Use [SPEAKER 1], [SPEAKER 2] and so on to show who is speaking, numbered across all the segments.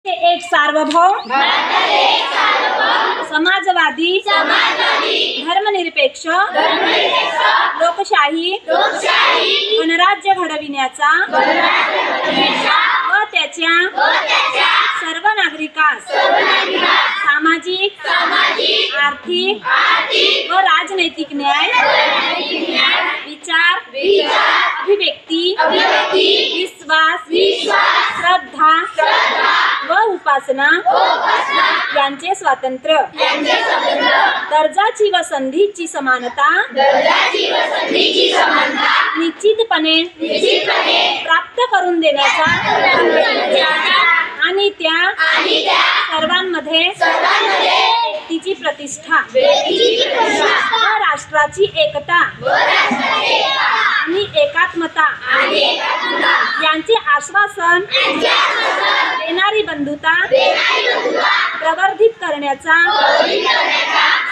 [SPEAKER 1] एक सार्वभौम समाजवादी धर्मनिरपेक्ष लोकशाही गणराज्य घडविण्याचा व त्याच्या सर्व नागरिकांस सामाजिक आर्थिक व राजनैतिक न्याय विचार अभिव्यक्ती विश्वास श्रद्धा व उपासना यांचे स्वातंत्र्य दर्जाची व संधीची समानता निश्चितपणे प्राप्त करून देण्याचा आणि त्या सर्वांमध्ये व्यक्तीची प्रतिष्ठा व राष्ट्राची एकता आणि एकात्मता यांचे आश्वासन देणारी बंधुता प्रवर्धित करण्याचा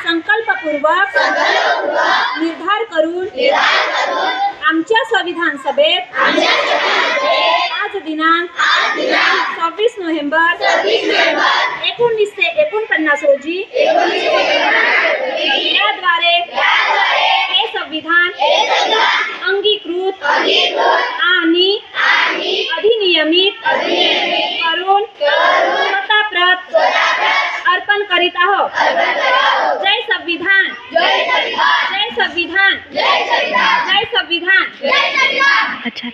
[SPEAKER 1] संकल्पपूर्वक निर्धार करून आमच्या संविधान सभेत आज दिनांक 26 नोव्हेंबर 1949 रोजी याद्वारे हे संविधान अंगीकृत आणि अधिनियमित करून स्वतःप्रत अर्पण करीत आहोत। जय संविधान, जय संविधान, जय संविधान। अच्छा